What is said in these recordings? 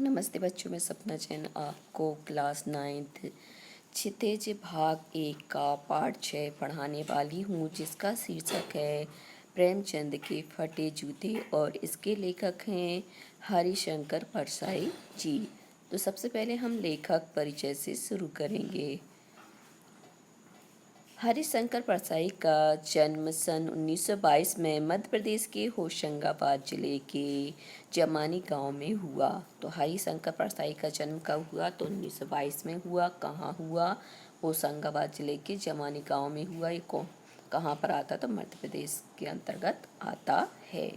नमस्ते बच्चों, मैं सपना जैन आपको क्लास 9th क्षितिज भाग 1 का पाठ 6 पढ़ाने वाली हूँ, जिसका शीर्षक है प्रेमचंद के फटे जूते और इसके लेखक हैं हरिशंकर परसाई जी। तो सबसे पहले हम लेखक परिचय से शुरू करेंगे। हरिशंकर परसाई का जन्म सन 1922 में मध्य प्रदेश के होशंगाबाद जिले के जमानी गांव में हुआ। तो हरिशंकर परसाई का जन्म कब हुआ? तो 1922 में हुआ। कहाँ हुआ? होशंगाबाद जिले के जमानी गांव में हुआ। ये कहाँ पर आता? तो मध्य प्रदेश के अंतर्गत आता है।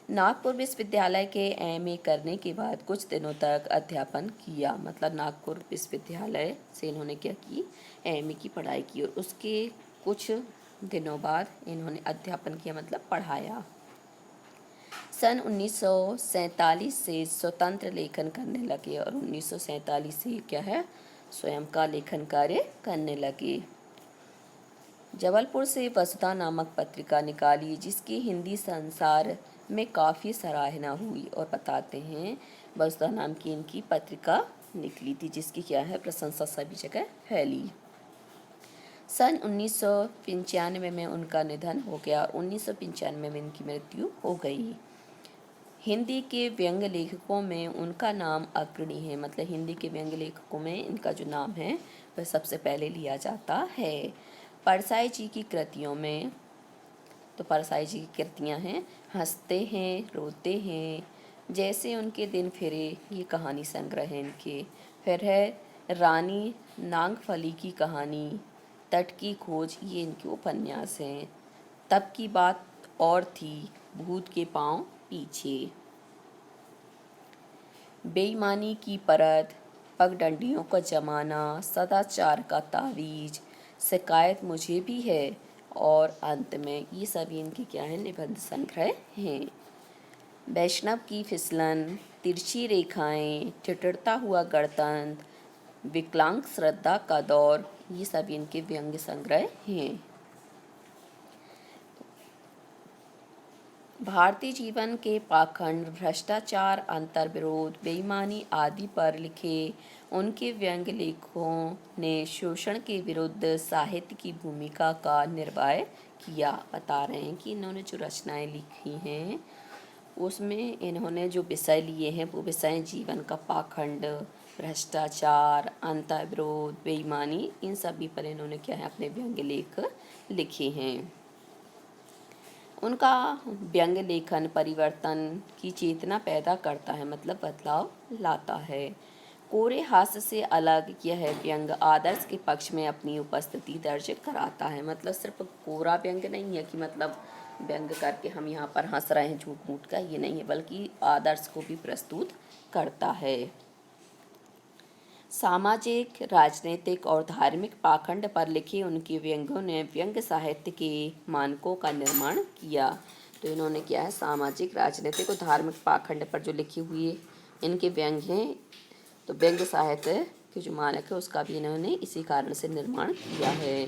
नागपुर विश्वविद्यालय के एमए करने के बाद कुछ दिनों तक अध्यापन किया। मतलब नागपुर विश्वविद्यालय से इन्होंने क्या की? एमए की पढ़ाई की, और उसके कुछ दिनों बाद इन्होंने अध्यापन किया, मतलब पढ़ाया। सन 1947 से स्वतंत्र लेखन करने लगे और 1947 से क्या है? स्वयं का लेखन कार्य करने लगे। जबलपुर से वसुधा नामक पत्रिका निकाली, जिसकी हिंदी संसार में काफ़ी सराहना हुई। और बताते हैं, वसुधा नाम की इनकी पत्रिका निकली थी, जिसकी क्या है? प्रशंसा सभी जगह फैली। सन 1995 में उनका निधन हो गया और 1995 में इनकी मृत्यु हो गई। हिंदी के व्यंग्य लेखकों में उनका नाम अग्रणी है। मतलब हिंदी के व्यंग्य लेखकों में इनका जो नाम है वह सबसे पहले लिया जाता है। परसाई जी की कृतियों में, तो परसाई जी की कृतियाँ हैं हंसते हैं, रोते हैं, जैसे उनके दिन फिरे, ये कहानी संग्रह है इनके। फिर है रानी नागफली की कहानी, तट की खोज, ये इनके उपन्यास हैं। तब की बात और थी, भूत के पांव पीछे, बेईमानी की परत, पगडंडियों का जमाना, सदाचार का तावीज, शिकायत मुझे भी है, और अंत में ये सभी इनके क्या है? निबंध संग्रह हैं। वैष्णव की फिसलन, तिरछी रेखाएं, ठिठुरता हुआ गणतंत्र, विकलांग श्रद्धा का दौर, ये सभी इनके व्यंग्य संग्रह हैं। भारतीय जीवन के पाखंड, भ्रष्टाचार, अंतर्विरोध, बेईमानी आदि पर लिखे उनके व्यंग्य लेखों ने शोषण के विरुद्ध साहित्य की भूमिका का निर्वाह किया। बता रहे हैं कि इन्होंने जो रचनाएं लिखी हैं उसमें इन्होंने जो विषय लिए हैं वो विषय जीवन का पाखंड, भ्रष्टाचार, अंतर्विरोध, बेईमानी, इन सभी पर इन्होंने क्या है? अपने व्यंग्य लेख लिखे हैं। उनका व्यंग्य लेखन परिवर्तन की चेतना पैदा करता है, मतलब बदलाव लाता है। कोरे हास्य से अलग यह है व्यंग्य आदर्श के पक्ष में अपनी उपस्थिति दर्ज कराता है। मतलब सिर्फ कोरा व्यंग्य नहीं है कि मतलब व्यंग्य करके हम यहाँ पर हंस रहे हैं झूठ मूठ का, ये नहीं है, बल्कि आदर्श को भी प्रस्तुत करता है। सामाजिक, राजनीतिक और धार्मिक पाखंड पर लिखे उनके व्यंग्यों ने व्यंग्य साहित्य के मानकों का निर्माण किया। तो इन्होंने क्या है? सामाजिक, राजनीतिक और धार्मिक पाखंड पर जो लिखे हुए इनके व्यंग्य हैं, तो व्यंग्य साहित्य के जो मानक है उसका भी इन्होंने इसी कारण से निर्माण किया है।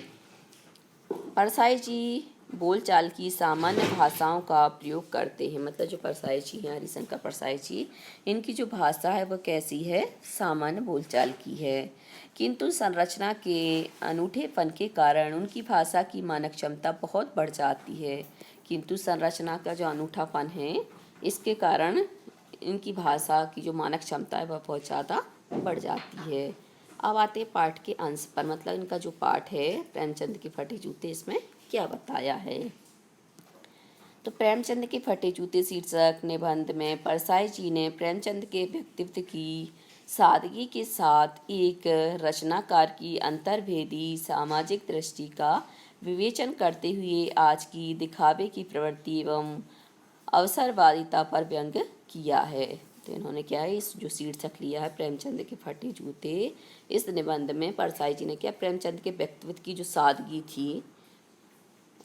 परसाई जी बोलचाल की सामान्य भाषाओं का प्रयोग करते हैं। मतलब जो परसाई जी हैं, हरिशंकर परसाई जी, इनकी जो भाषा है वह कैसी है? सामान्य बोलचाल की है, किंतु संरचना के अनूठेपन के कारण उनकी भाषा की मानक क्षमता बहुत बढ़ जाती है। किंतु संरचना का जो अनूठापन है, इसके कारण इनकी भाषा की जो मानक क्षमता है वह बहुत ज़्यादा बढ़ जाती है। अब आते हैं पाठ के अंश पर। मतलब इनका जो पाठ है प्रेमचंद के फटे जूते, इसमें क्या बताया है? तो प्रेमचंद के फटे जूते शीर्षक निबंध में परसाई जी ने प्रेमचंद के व्यक्तित्व की सादगी के साथ एक रचनाकार की अंतर्भेदी सामाजिक दृष्टि का विवेचन करते हुए आज की दिखावे की प्रवृत्ति एवं अवसरवादिता पर व्यंग किया है। तो इन्होंने क्या है? इस जो शीर्षक लिया है प्रेमचंद के फटे जूते, इस निबंध में परसाई जी ने क्या? प्रेमचंद के व्यक्तित्व की जो सादगी थी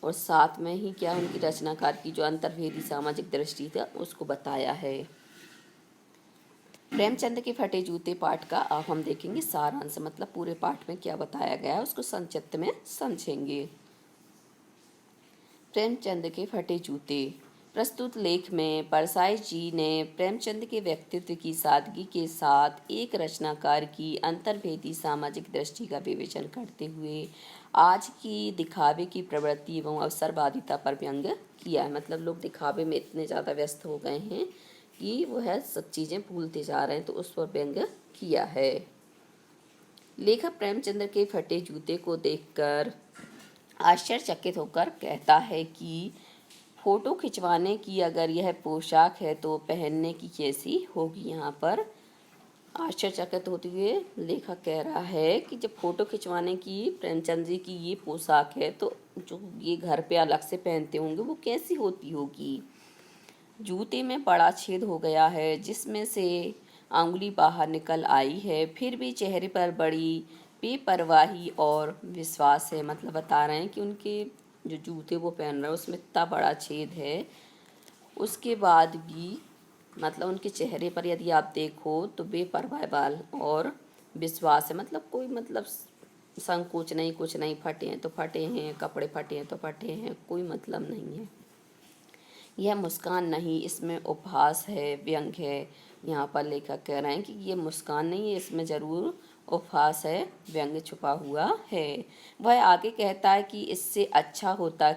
और साथ में ही क्या उनकी रचनाकार की जो अंतर्भेदी सामाजिक दृष्टि थी उसको बताया है। प्रेमचंद के फटे जूते पाठ का अब हम देखेंगे सारांश। मतलब पूरे पाठ में क्या बताया गया है उसको संक्षिप्त में समझेंगे। प्रेमचंद के फटे जूते। प्रस्तुत लेख में परसाई जी ने प्रेमचंद के व्यक्तित्व की सादगी के साथ एक रचनाकार की अंतर्भेदी सामाजिक दृष्टि का विवेचन करते हुए आज की दिखावे की प्रवृत्ति एवं अवसरवादिता पर व्यंग किया है। मतलब लोग दिखावे में इतने ज़्यादा व्यस्त हो गए हैं कि वो है सब चीज़ें भूलते जा रहे हैं, तो उस पर व्यंग किया है। लेखक प्रेमचंद के फटे जूते को देखकर आश्चर्यचकित होकर कहता है कि फोटो खिंचवाने की अगर यह पोशाक है तो पहनने की कैसी होगी। यहाँ पर आश्चर्यचकित होते हुए लेखक कह रहा है कि जब फोटो खिंचवाने की प्रेमचंद जी की ये पोशाक है तो जो ये घर पे अलग से पहनते होंगे वो कैसी होती होगी। जूते में बड़ा छेद हो गया है जिसमें से अंगुली बाहर निकल आई है, फिर भी चेहरे पर बड़ी बेपरवाही और विश्वास है। मतलब बता रहे हैं कि उनके जो जूते वो पहन रहे हैं उसमें इतना बड़ा छेद है, उसके बाद भी मतलब उनके चेहरे पर यदि आप देखो तो बेपरवाह बाल और विश्वास है। मतलब कोई मतलब संकोच नहीं, कुछ नहीं, फटे हैं तो फटे हैं, कपड़े फटे हैं तो फटे हैं, कोई मतलब नहीं है। यह मुस्कान नहीं, इसमें उपहास है, व्यंग है। यहाँ पर लेखक कह रहे हैं कि ये मुस्कान नहीं है, इसमें ज़रूर उपहास है, व्यंग छुपा हुआ है। वह आगे कहता है कि इससे अच्छा होता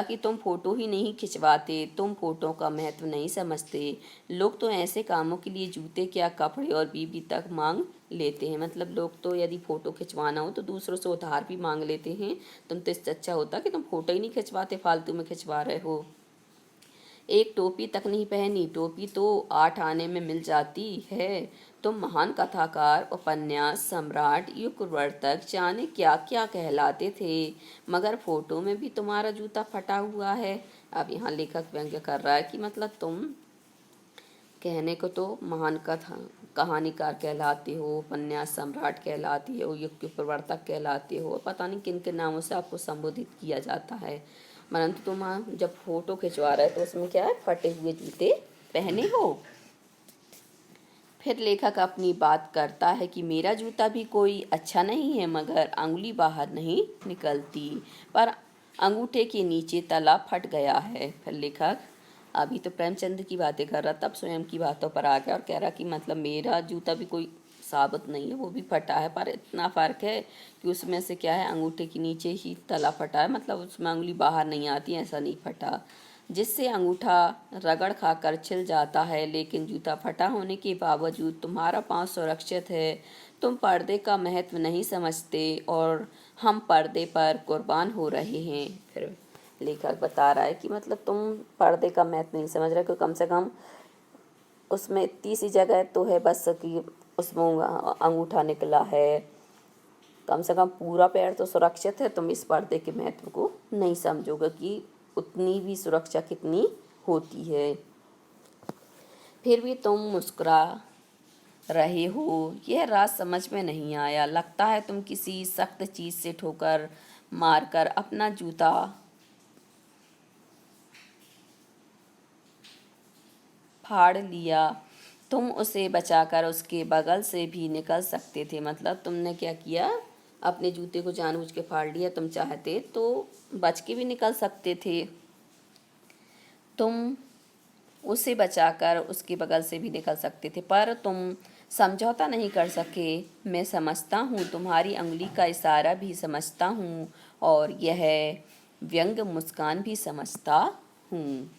कि तुम फोटो ही नहीं खिंचवाते, तुम फोटो का महत्व नहीं समझते। लोग तो ऐसे कामों के लिए जूते क्या कपड़े और बीवी तक मांग लेते हैं। मतलब लोग तो यदि फ़ोटो खिंचवाना हो तो दूसरों से उधार भी मांग लेते हैं। तुम तो इससे अच्छा होता कि तुम फ़ोटो ही नहीं खिंचवाते, फालतू में खिंचवा रहे हो। एक टोपी तक नहीं पहनी, टोपी तो 8 आने में मिल जाती है। तुम महान कथाकार, उपन्यास सम्राट, युगवर्तक जाने क्या क्या कहलाते थे, मगर फोटो में भी तुम्हारा जूता फटा हुआ है। अब यहाँ लेखक व्यंग्य कर रहा है कि मतलब तुम कहने को तो महान कहानीकार कहलाते हो, उपन्यास सम्राट कहलाती हो, युग के प्रवर्तक कहलाते हो, पता नहीं किन किन नामों से आपको संबोधित किया जाता है, परंतु तुम जब फोटो खिंचवा रहे तो उसमें क्या है, फटे हुए जूते पहने हो। फिर लेखक अपनी बात करता है कि मेरा जूता भी कोई अच्छा नहीं है, मगर अंगुली बाहर नहीं निकलती, पर अंगूठे के नीचे तला फट गया है। फिर लेखक अभी तो प्रेमचंद की बातें कर रहा, तब स्वयं की बातों पर आ गया और कह रहा कि मतलब मेरा जूता भी कोई साबित नहीं है, वो भी फटा है, पर इतना फ़र्क है कि उसमें से क्या है, अंगूठे के नीचे ही तला फटा है, मतलब उसमें अंगुली बाहर नहीं आती, ऐसा नहीं फटा, जिससे अंगूठा रगड़ खाकर छिल जाता है। लेकिन जूता फटा होने के बावजूद तुम्हारा पाँव सुरक्षित है। तुम पर्दे का महत्व नहीं समझते और हम पर्दे पर कुर्बान हो रहे हैं। फिर लेखक बता रहा है कि मतलब तुम पर्दे का महत्व नहीं समझ रहे, क्योंकि कम से कम उसमें इतनी सी जगह तो है बस कि उसमें अंगूठा निकला है, कम से कम पूरा पैर तो सुरक्षित है। तुम इस पर्दे के महत्व को नहीं समझोगे कि उतनी भी सुरक्षा कितनी होती है। फिर भी तुम मुस्कुरा रहे हो, यह राज समझ में नहीं आया। लगता है तुम किसी सख्त चीज़ से ठोकर मारकर अपना जूता फाड़ लिया। तुम उसे बचाकर उसके बगल से भी निकल सकते थे। मतलब तुमने क्या किया, अपने जूते को जानबूझ के फाड़ लिया। तुम चाहते तो बच के भी निकल सकते थे, तुम उसे बचाकर उसके बगल से भी निकल सकते थे, पर तुम समझौता नहीं कर सके। मैं समझता हूँ, तुम्हारी अंगुली का इशारा भी समझता हूँ और यह व्यंग मुस्कान भी समझता हूँ।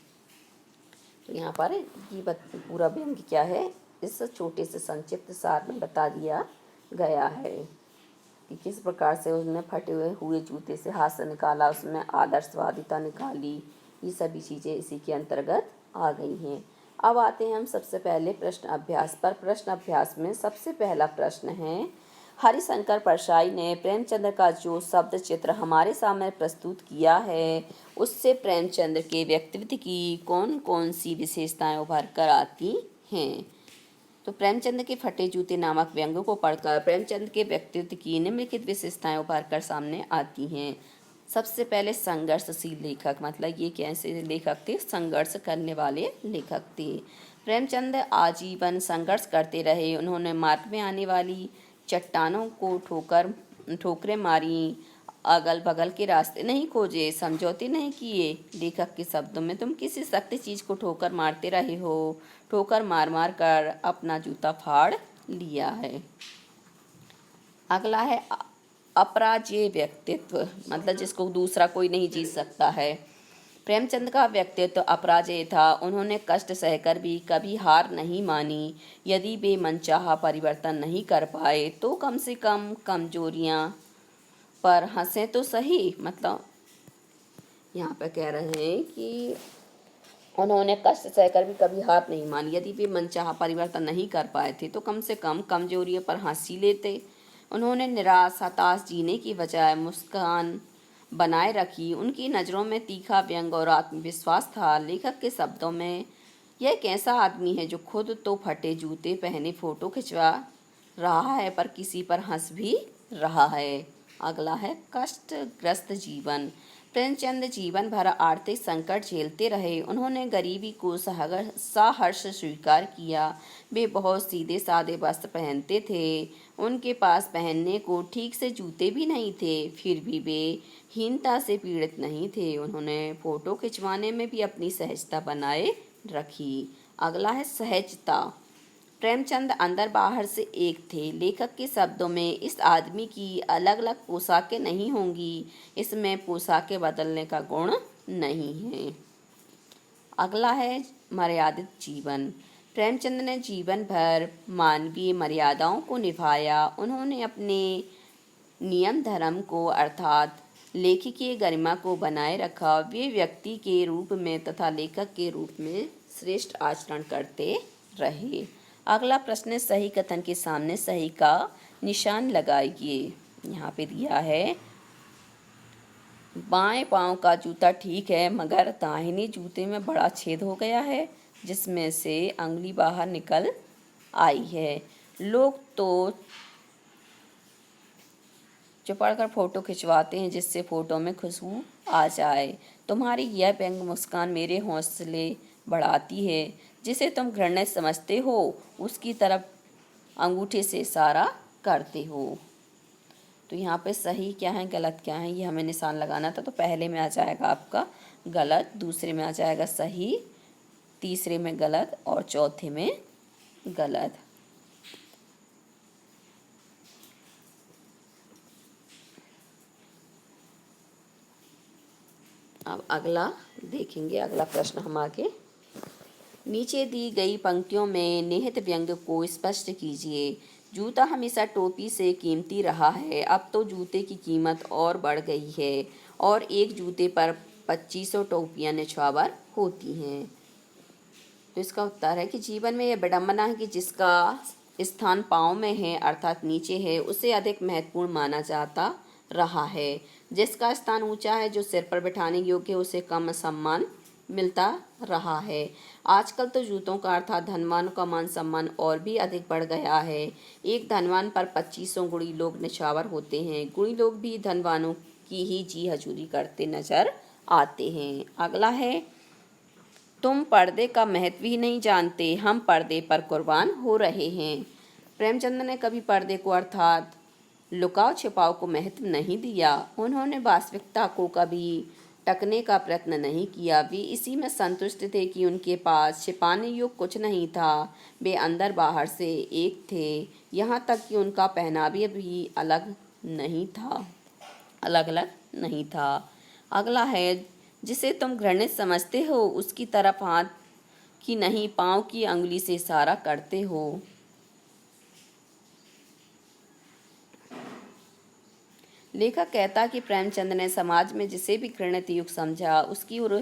तो यहाँ पर ये पूरा व्यंग क्या है, इस छोटे से संक्षिप्त सार में बता दिया गया है कि किस प्रकार से उसने फटे हुए जूते से हास्य निकाला, उसमें आदर्शवादिता निकाली। ये सभी चीज़ें इसी के अंतर्गत आ गई हैं। अब आते हैं हम सबसे पहले प्रश्न अभ्यास पर। प्रश्न अभ्यास में सबसे पहला प्रश्न है, हरिशंकर परसाई ने प्रेमचंद का जो शब्द चित्र हमारे सामने प्रस्तुत किया है उससे प्रेमचंद के व्यक्तित्व की कौन कौन सी विशेषताएं उभर कर आती हैं। तो प्रेमचंद के फटे जूते नामक व्यंग को पढ़कर प्रेमचंद के व्यक्तित्व की निम्नलिखित विशेषताएं उभर कर सामने आती हैं। सबसे पहले संघर्षशील लेखक, मतलब ये कैसे लेखक थे, संघर्ष करने वाले लेखक थे। प्रेमचंद आजीवन संघर्ष करते रहे। उन्होंने मार्ग में आने वाली चट्टानों को ठोकरें मारी, अगल बगल के रास्ते नहीं खोजे, समझौते नहीं किए। लेखक के शब्दों में, तुम किसी सख्त चीज को ठोकर मारते रहे हो, ठोकर मार मार कर अपना जूता फाड़ लिया है। अगला है अपराजेय व्यक्तित्व, मतलब जिसको दूसरा कोई नहीं जीत सकता है। प्रेमचंद का व्यक्तित्व अपराजेय था। उन्होंने कष्ट सहकर भी कभी हार नहीं मानी। यदि वे मनचाहा परिवर्तन नहीं कर पाए तो कम से कम कमजोरियां पर हंसे तो सही। मतलब यहाँ पे कह रहे हैं कि उन्होंने कष्ट सहकर भी कभी हार नहीं मानी। यदि वे मनचाहा परिवर्तन नहीं कर पाए थे तो कम से कम कमजोरियों पर हंसी लेते। उन्होंने निराश हताश जीने की बजाय मुस्कान बनाए रखी। उनकी नज़रों में तीखा व्यंग और आत्मविश्वास था। लेखक के शब्दों में, यह एक ऐसा आदमी है जो खुद तो फटे जूते पहने फोटो खिंचवा रहा है पर किसी पर हंस भी रहा है। अगला है कष्टग्रस्त जीवन। प्रेमचंद जीवन भर आर्थिक संकट झेलते रहे। उन्होंने गरीबी को सहर्ष स्वीकार किया। वे बहुत सीधे सादे वस्त्र पहनते थे। उनके पास पहनने को ठीक से जूते भी नहीं थे, फिर भी वे हीनता से पीड़ित नहीं थे। उन्होंने फोटो खिंचवाने में भी अपनी सहजता बनाए रखी। अगला है सहजता। प्रेमचंद अंदर बाहर से एक थे। लेखक के शब्दों में, इस आदमी की अलग अलग पोशाकें नहीं होंगी, इसमें पोशाकें बदलने का गुण नहीं है। अगला है मर्यादित जीवन। प्रेमचंद ने जीवन भर मानवीय मर्यादाओं को निभाया। उन्होंने अपने नियम धर्म को अर्थात लेखकीय गरिमा को बनाए रखा। वे व्यक्ति के रूप में तथा लेखक के रूप में श्रेष्ठ आचरण करते रहे। अगला प्रश्न, सही कथन के सामने सही का निशान लगाइए। यहाँ पे दिया है, बाएं पांव का जूता ठीक है मगर दाहिने जूते में बड़ा छेद हो गया है जिसमें से अंगुली बाहर निकल आई है। लोग तो चुपड़ कर फोटो खिंचवाते हैं जिससे फोटो में खुशबू आ जाए। तुम्हारी यह व्यंग मुस्कान मेरे हौसले बढ़ाती है। जिसे तुम घृणित समझते हो उसकी तरफ अंगूठे से इशारा करते हो। तो यहाँ पे सही क्या है गलत क्या है ये हमें निशान लगाना था। तो पहले में आ जाएगा आपका गलत, दूसरे में आ जाएगा सही, तीसरे में गलत और चौथे में गलत। अब अगला देखेंगे, अगला प्रश्न हम आगे। नीचे दी गई पंक्तियों में निहित व्यंग को स्पष्ट कीजिए। जूता हमेशा टोपी से कीमती रहा है, अब तो जूते की कीमत और बढ़ गई है और एक जूते पर 2500 टोपियां न्यौछावर होती हैं। तो इसका उत्तर है कि जीवन में यह विडंबना है कि जिसका स्थान पाँव में है अर्थात नीचे है उसे अधिक महत्वपूर्ण माना जाता रहा है। जिसका स्थान ऊंचा है जो सिर पर बिठाने योग्य है उसे कम सम्मान मिलता रहा है। आजकल तो जूतों का अर्थात धनवानों का मान सम्मान और भी अधिक बढ़ गया है। एक धनवान पर 2500 गुणी लोग निछावर होते हैं। गुणी लोग भी धनवानों की ही जी हजूरी करते नजर आते हैं। अगला है, तुम पर्दे का महत्व ही नहीं जानते, हम पर्दे पर कुर्बान हो रहे हैं। प्रेमचंद ने कभी पर्दे को अर्थात लुकाव छिपाव को महत्व नहीं दिया। उन्होंने वास्तविकता को कभी टकने का प्रयत्न नहीं किया। वे इसी में संतुष्ट थे कि उनके पास छिपाने योग्य कुछ नहीं था। वे अंदर बाहर से एक थे, यहाँ तक कि उनका पहनावा भी अलग अलग नहीं था। अगला है, जिसे तुम घृणित समझते हो उसकी तरफ हाथ की नहीं पाँव की अंगुली से इशारा करते हो। लेखक कहता कि प्रेमचंद ने समाज में जिसे भी घृणित युग समझा उसकी ओर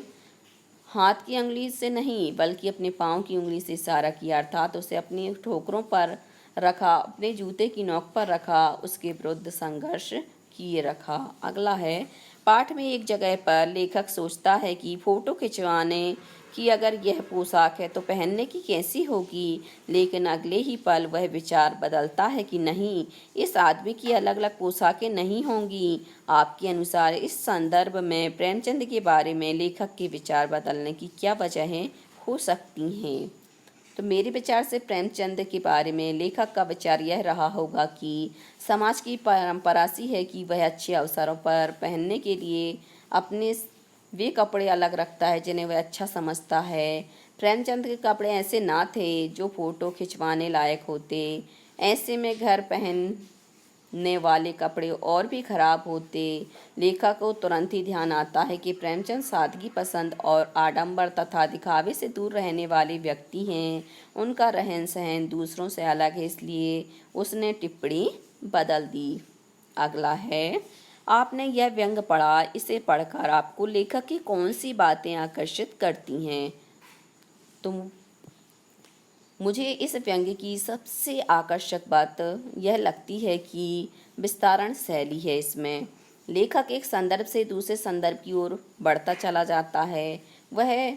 हाथ की अंगुली से नहीं बल्कि अपने पाँव की उंगली से इशारा किया, अर्थात उसे अपनी ठोकरों पर रखा, अपने जूते की नोक पर रखा, उसके विरुद्ध संघर्ष किए रखा। अगला है, पाठ में एक जगह पर लेखक सोचता है कि फोटो खिंचवाने की अगर यह पोशाक है तो पहनने की कैसी होगी, लेकिन अगले ही पल वह विचार बदलता है कि नहीं, इस आदमी की अलग अलग पोशाकें नहीं होंगी। आपके अनुसार इस संदर्भ में प्रेमचंद के बारे में लेखक के विचार बदलने की क्या वजहें हो सकती हैं? तो मेरे विचार से प्रेमचंद के बारे में लेखक का विचार यह रहा होगा कि समाज की परंपरा सी है कि वह अच्छे अवसरों पर पहनने के लिए अपने वे कपड़े अलग रखता है जिन्हें वह अच्छा समझता है। प्रेमचंद के कपड़े ऐसे ना थे जो फोटो खिंचवाने लायक होते। ऐसे में घर पहनने वाले कपड़े और भी खराब होते। लेखक को तुरंत ही ध्यान आता है कि प्रेमचंद सादगी पसंद और आडंबर तथा दिखावे से दूर रहने वाले व्यक्ति हैं। उनका रहन सहन दूसरों से अलग है, इसलिए उसने टिप्पणी बदल दी। अगला है, आपने यह व्यंग पढ़ा, इसे पढ़कर आपको लेखक की कौन सी बातें आकर्षित करती हैं? तो मुझे इस व्यंग्य की सबसे आकर्षक बात यह लगती है कि विस्तारण शैली है इसमें। लेखक एक संदर्भ से दूसरे संदर्भ की ओर बढ़ता चला जाता है। वह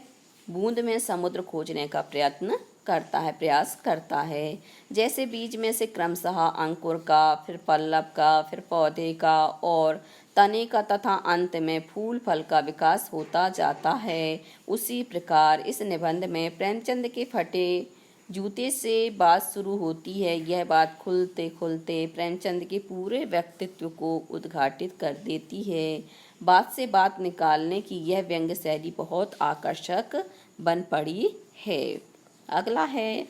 बूंद में समुद्र खोजने का प्रयास करता है। जैसे बीज में से क्रमशः अंकुर का, फिर पल्लव का, फिर पौधे का और तने का तथा अंत में फूल फल का विकास होता जाता है, उसी प्रकार इस निबंध में प्रेमचंद के फटे जूते से बात शुरू होती है। यह बात खुलते खुलते प्रेमचंद के पूरे व्यक्तित्व को उद्घाटित कर देती है। बात से बात निकालने की यह व्यंग्य शैली बहुत आकर्षक बन पड़ी है। अगला है,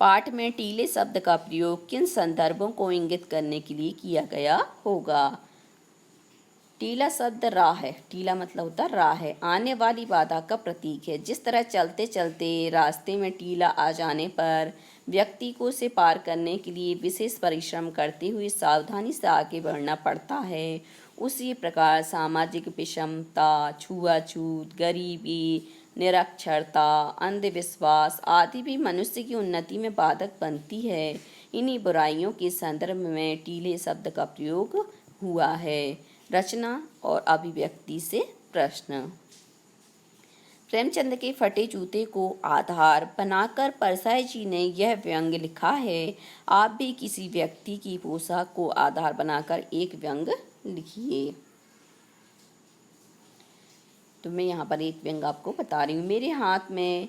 पाठ में टीले शब्द का प्रयोग किन संदर्भों को इंगित करने के लिए किया गया होगा? टीला शब्द राह है। टीला मतलब होता है राह है, आने वाली बाधा का प्रतीक है। जिस तरह चलते चलते रास्ते में टीला आ जाने पर व्यक्ति को उसे पार करने के लिए विशेष परिश्रम करते हुए सावधानी से आगे बढ़ना पड़ता है, उसी प्रकार सामाजिक विषमता, छुआछूत, गरीबी, निरक्षरता, अंधविश्वास आदि भी मनुष्य की उन्नति में बाधक बनती है। इन्हीं बुराइयों के संदर्भ में टीले शब्द का प्रयोग हुआ है। रचना और अभिव्यक्ति से प्रश्न। प्रेमचंद के फटे जूते को आधार बनाकर परसाई जी ने यह व्यंग लिखा है। आप भी किसी व्यक्ति की पोशाक को आधार बनाकर एक व्यंग लिखिए। तो मैं यहाँ पर एक व्यंग आपको बता रही हूँ। मेरे हाथ में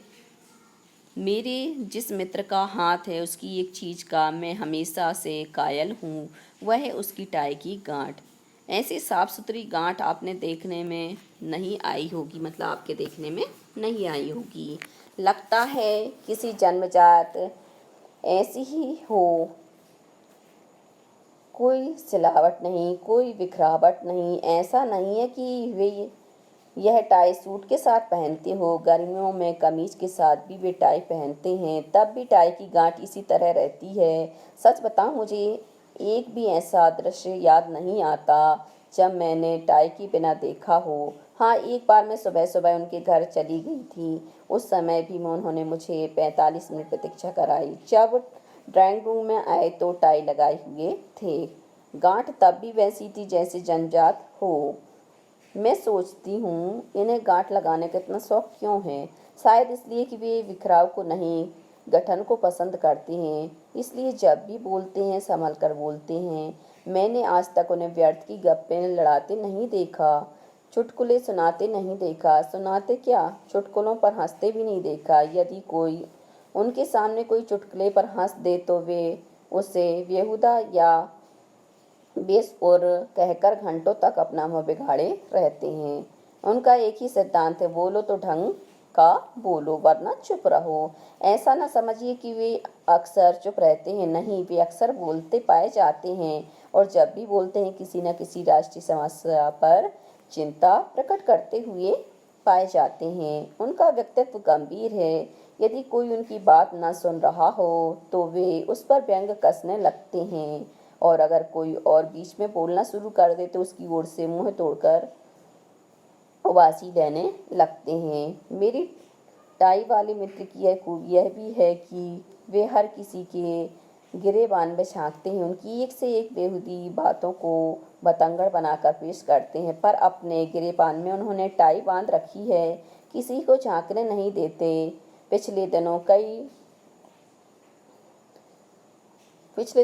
मेरे जिस मित्र का हाथ है उसकी एक चीज़ का मैं हमेशा से कायल हूँ, वह है उसकी टाई की गांठ। ऐसी साफ सुथरी गांठ आपने देखने में नहीं आई होगी, मतलब आपके देखने में नहीं आई होगी। लगता है किसी जन्मजात ऐसी ही हो, कोई सिलावट नहीं, कोई बिखरावट नहीं। ऐसा नहीं है कि वे यह टाई सूट के साथ पहनते हो, गर्मियों में कमीज के साथ भी वे टाई पहनते हैं, तब भी टाई की गांठ इसी तरह रहती है। सच बताऊं, मुझे एक भी ऐसा दृश्य याद नहीं आता जब मैंने टाई के बिना देखा हो। हाँ, एक बार मैं सुबह सुबह उनके घर चली गई थी। उस समय भी उन्होंने मुझे 45 मिनट प्रतीक्षा कराई। जब ड्राइंग रूम में आए तो टाई लगाए हुए थे। गांठ तब भी वैसी थी जैसे जन्मजात हो। मैं सोचती हूँ इन्हें गांठ लगाने का इतना शौक क्यों है? शायद इसलिए कि वे बिखराव को नहीं, गठन को पसंद करते हैं। इसलिए जब भी बोलते हैं संभल कर बोलते हैं। मैंने आज तक उन्हें व्यर्थ की गप्पें लड़ाते नहीं देखा, चुटकुले सुनाते नहीं देखा। सुनाते क्या, चुटकुलों पर हंसते भी नहीं देखा। यदि कोई उनके सामने कोई चुटकुले पर हंस दे तो वे उसे बेहुदा या बेस और कहकर घंटों तक अपना मुँह बिगाड़े रहते हैं। उनका एक ही सिद्धांत है, बोलो तो ढंग का बोलो वरना चुप रहो। ऐसा ना समझिए कि वे अक्सर चुप रहते हैं, नहीं, वे अक्सर बोलते पाए जाते हैं और जब भी बोलते हैं किसी न किसी राष्ट्रीय समस्या पर चिंता प्रकट करते हुए पाए जाते हैं। उनका व्यक्तित्व गंभीर है। यदि कोई उनकी बात न सुन रहा हो तो वे उस पर व्यंग कसने लगते हैं और अगर कोई और बीच में बोलना शुरू कर दे तो उसकी ओर से मुंह तोड़कर उबासी लेने लगते हैं। मेरी टाई वाले मित्र की यह खूबी यह भी है कि वे हर किसी के गिरेबान में झांकते हैं, उनकी एक से एक बेहूदी बातों को बतंगड़ बनाकर पेश करते हैं, पर अपने गिरेबान में उन्होंने टाई बांध रखी है, किसी को झांकने नहीं देते। पिछले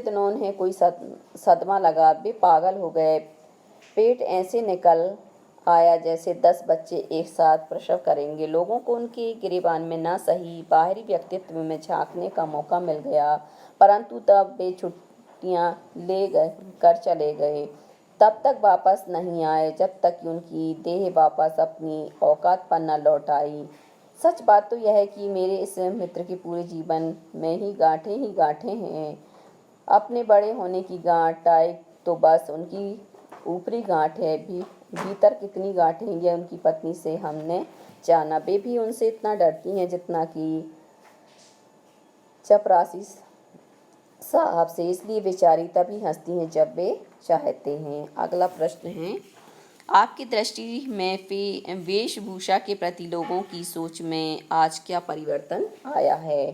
दिनों उन्हें कोई सदमा लगा, वे पागल हो गए। पेट ऐसे निकल आया जैसे 10 बच्चे एक साथ प्रसव करेंगे। लोगों को उनके गिरेबान में न सही बाहरी व्यक्तित्व में झांकने का मौका मिल गया, परंतु तब वे छुट्टियां ले गए कर चले गए। तब तक वापस नहीं आए जब तक कि उनकी देह वापस अपनी औकात पर न लौट आई। सच बात तो यह है कि मेरे इस मित्र के पूरे जीवन में ही गांठें हैं। अपने बड़े होने की गांठ टाई तो बस उनकी ऊपरी गांठ है, भी भीतर कितनी गांठें हैं यह उनकी पत्नी से हमने जाना। वे भी उनसे इतना डरती हैं जितना कि चपरासी साहब से, इसलिए बेचारी तभी हंसती हैं जब वे चाहते हैं। अगला प्रश्न है, आपकी दृष्टि में वेशभूषा के प्रति लोगों की सोच में आज क्या परिवर्तन आया है?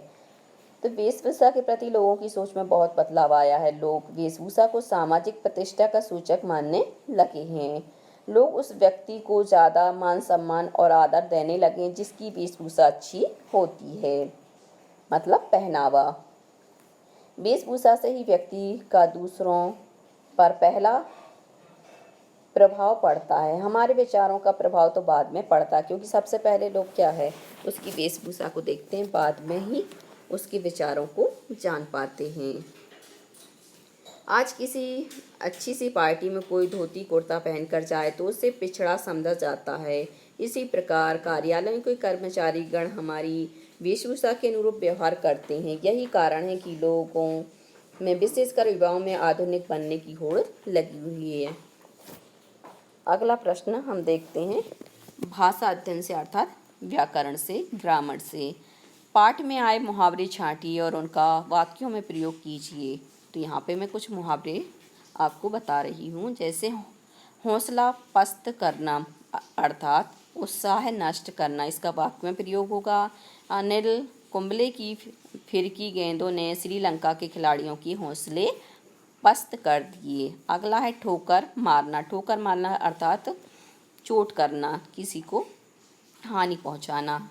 तो वेशभूषा के प्रति लोगों की सोच में बहुत बदलाव आया है। लोग वेशभूषा को सामाजिक प्रतिष्ठा का सूचक मानने लगे हैं। लोग उस व्यक्ति को ज़्यादा मान सम्मान और आदर देने लगे जिसकी वेशभूषा अच्छी होती है। मतलब पहनावा। वेशभूषा से ही व्यक्ति का दूसरों पर पहला प्रभाव पड़ता है। हमारे विचारों का प्रभाव तो बाद में पड़ता है, क्योंकि सबसे पहले लोग क्या है उसकी वेशभूषा को देखते हैं, बाद में ही उसके विचारों को जान पाते हैं। आज किसी अच्छी सी पार्टी में कोई धोती कुर्ता पहनकर जाए तो उसे पिछड़ा समझा जाता है। इसी प्रकार कार्यालय में कोई कर्मचारी गण हमारी वेशभूषा के अनुरूप व्यवहार करते हैं। यही कारण है कि लोगों में, विशेषकर युवाओं में, आधुनिक बनने की होड़ लगी हुई है। अगला प्रश्न हम देखते हैं, भाषा अध्ययन से अर्थात व्याकरण से, ग्रामर से। पाठ में आए मुहावरे छांटिए और उनका वाक्यों में प्रयोग कीजिए। तो यहाँ पे मैं कुछ मुहावरे आपको बता रही हूँ। जैसे हौसला पस्त करना अर्थात उत्साह नष्ट करना, इसका वाक्य में प्रयोग होगा। अनिल कुंबले की फिरकी गेंदों ने श्रीलंका के खिलाड़ियों के हौसले पस्त कर दिए। अगला है ठोकर मारना। ठोकर मारना अर्थात चोट करना, किसी को हानि पहुंचाना।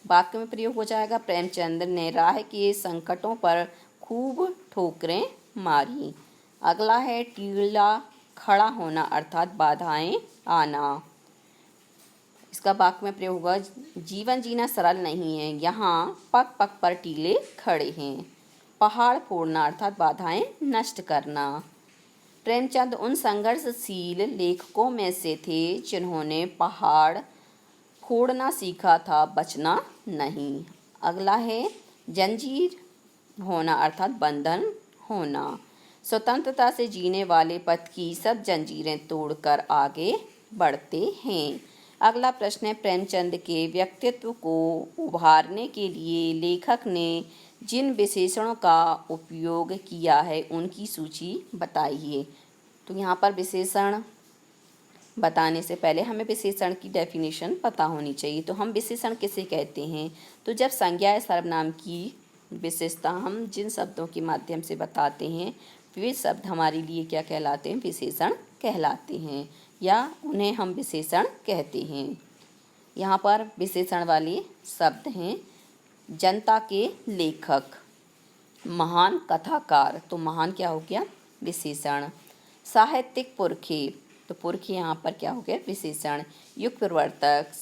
वाक्य में प्रयोग हो जाएगा, प्रेमचंद ने राह के संकटों पर खूब ठोकरें मारी। अगला है टीला खड़ा होना अर्थात बाधाएं आना। इसका वाक्य में प्रयोग होगा, जीवन जीना सरल नहीं है, यहाँ पग पग पर टीले खड़े हैं। पहाड़ फोड़ना अर्थात बाधाएं नष्ट करना। प्रेमचंद उन संघर्षशील लेखकों में से थे जिन्होंने पहाड़ फोड़ना सीखा था, बचना नहीं। अगला है जंजीर होना अर्थात बंधन होना। स्वतंत्रता से जीने वाले पथ की सब जंजीरें तोड़कर आगे बढ़ते हैं। अगला प्रश्न है, प्रेमचंद के व्यक्तित्व को उभारने के लिए लेखक ने जिन विशेषणों का उपयोग किया है उनकी सूची बताइए। तो यहाँ पर विशेषण बताने से पहले हमें विशेषण की डेफिनेशन पता होनी चाहिए। तो हम विशेषण किसे कहते हैं? तो जब संज्ञा या सर्वनाम की विशेषता हम जिन शब्दों के माध्यम से बताते हैं वे शब्द हमारे लिए क्या कहलाते हैं? विशेषण कहलाते हैं, या उन्हें हम विशेषण कहते हैं। यहाँ पर विशेषण वाले शब्द हैं, जनता के लेखक, महान कथाकार, तो महान क्या हो गया? विशेषण। साहित्यिक पुरखे, तो पुरखे यहाँ पर क्या हो गया? विशेषण। युग प्रवर्तक,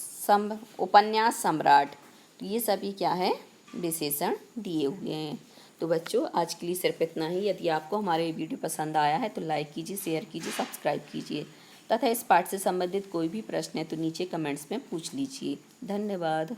उपन्यास सम्राट, तो ये सभी क्या है? विशेषण दिए हुए हैं। तो बच्चों आज के लिए सिर्फ इतना ही। यदि आपको हमारे वीडियो पसंद आया है तो लाइक कीजिए, शेयर कीजिए, सब्सक्राइब कीजिए तथा इस पाठ से संबंधित कोई भी प्रश्न है तो नीचे कमेंट्स में पूछ लीजिए। धन्यवाद।